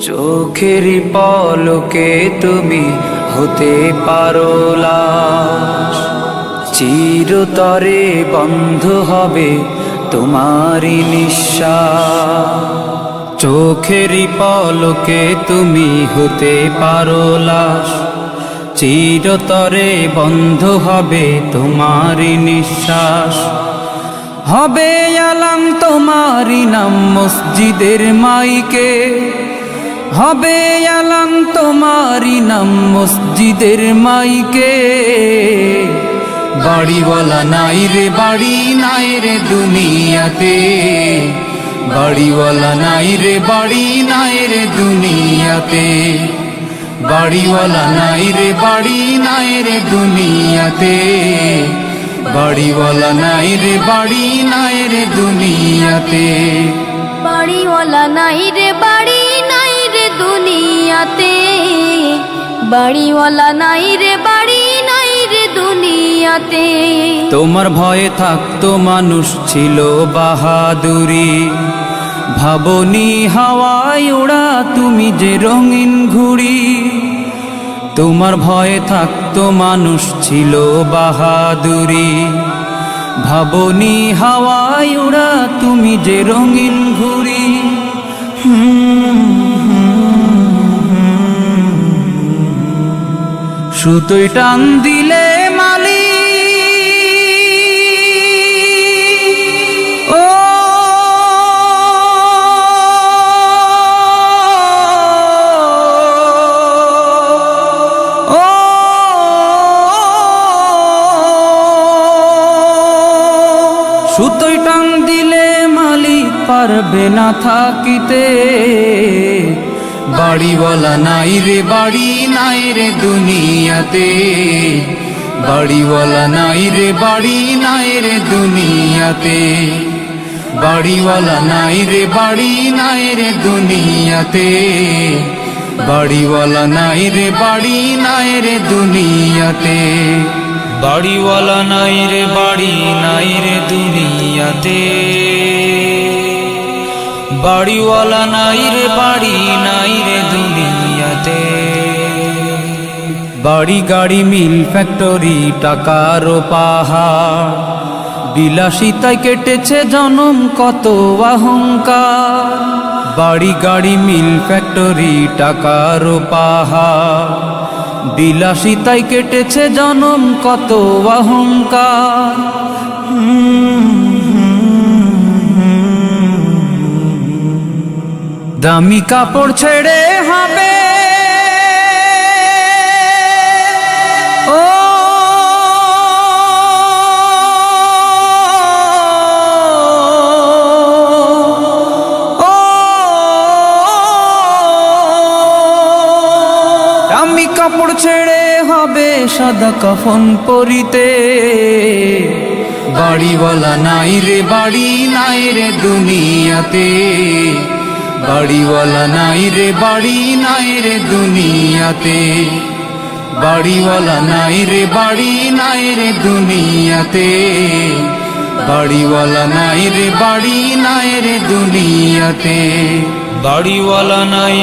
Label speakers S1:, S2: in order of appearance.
S1: চোখের পলকে তুমি হতে পারো লাশ, চিরতরে বন্ধ হবে তোমারই নিঃশ্বাস। চোখের পলকে তুমি হতে পারো লাশ, চিরতরে বন্ধ হবে তোমারই নিঃশ্বাস। হবে আলাম তোমারই নাম মসজিদের মাইকে, হবে আলাম তোমারই নাম মসজিদের মাইকে। বাড়িওয়ালা নাই রে বাড়ি নাই রে দুনিয়াতে, বাড়িওয়ালা নাই রে বাড়ি নাই রে দুনিয়াতে। বাড়িওয়ালা নাই রে বাড়ি নাই রে দুনিয়াতে, বাড়িওয়ালা নাই রে বাড়ি নাই রে দুনিয়াতে।
S2: বাড়িওয়ালা নাই রে বাড়ি নাই রে দুনিয়াতে, বাড়িওয়ালা নাই রে বাড়ি নাই রে দুনিয়াতে।
S1: তোমার ভয়ে থাকতো মানুষ ছিল বাহাদুরি, ভাবনি হাওয়ায় ওড়া তুমি যে রঙিন ঘুড়ি। তোমার ভয়ে থাকতো মানুষ ছিল বাহাদুরি, ভাবনি হাওয়ায় ওড়া তুমি যে রঙিন ঘুড়ি। সুতোয় টান দিলে মালি ও সুতোয় টান দিলে মালিক পারবে না থাকিতে। বাড়িওয়ালা নাই রে বাড়ি নাই রে দুনিয়াতে, বাড়িওয়ালা নাই রে বাড়ি নাই রে দুনিয়াতে। বাড়িওয়ালা নাই রে বাড়ি নাই রে দুনিয়াতে, বাড়িওয়ালা নাই রে বাড়ি নাই রে দুনিয়াতে। বাড়িওয়ালা নাই রে বাড়ি নাই রে দুনিয়াতে, বাড়িওয়ালা নাই রে বাড়ি নাই রে দুনিয়াতে। বাড়ি গাড়ি মিল ফ্যাক্টরি টাকার পাহাড়, বিলাসিতায় কেটেছে জনম কত অহংকার। বাড়ি গাড়ি মিল ফ্যাক্টরি টাকার পাহাড়, বিলাসিতায় কেটেছে জনম কত অহংকার। দামি কাপড় ছেড়ে হবে ও দামি কাপড় ছেড়ে হবে সাদা কাফন পরিতে। বাড়িওয়ালা নাই রে বাড়ি নাই রে দুনিয়াতে, বাড়িওয়ালা নাই রে বাড়ি নাই রে দুনিয়াতে। বাড়িওয়ালা নাই রে বাড়ি নাই রে দুনিয়াতে, বাড়িওয়ালা নাই রে বাড়ি নাই রে দুনিয়াতে। বাড়িওয়ালা নাই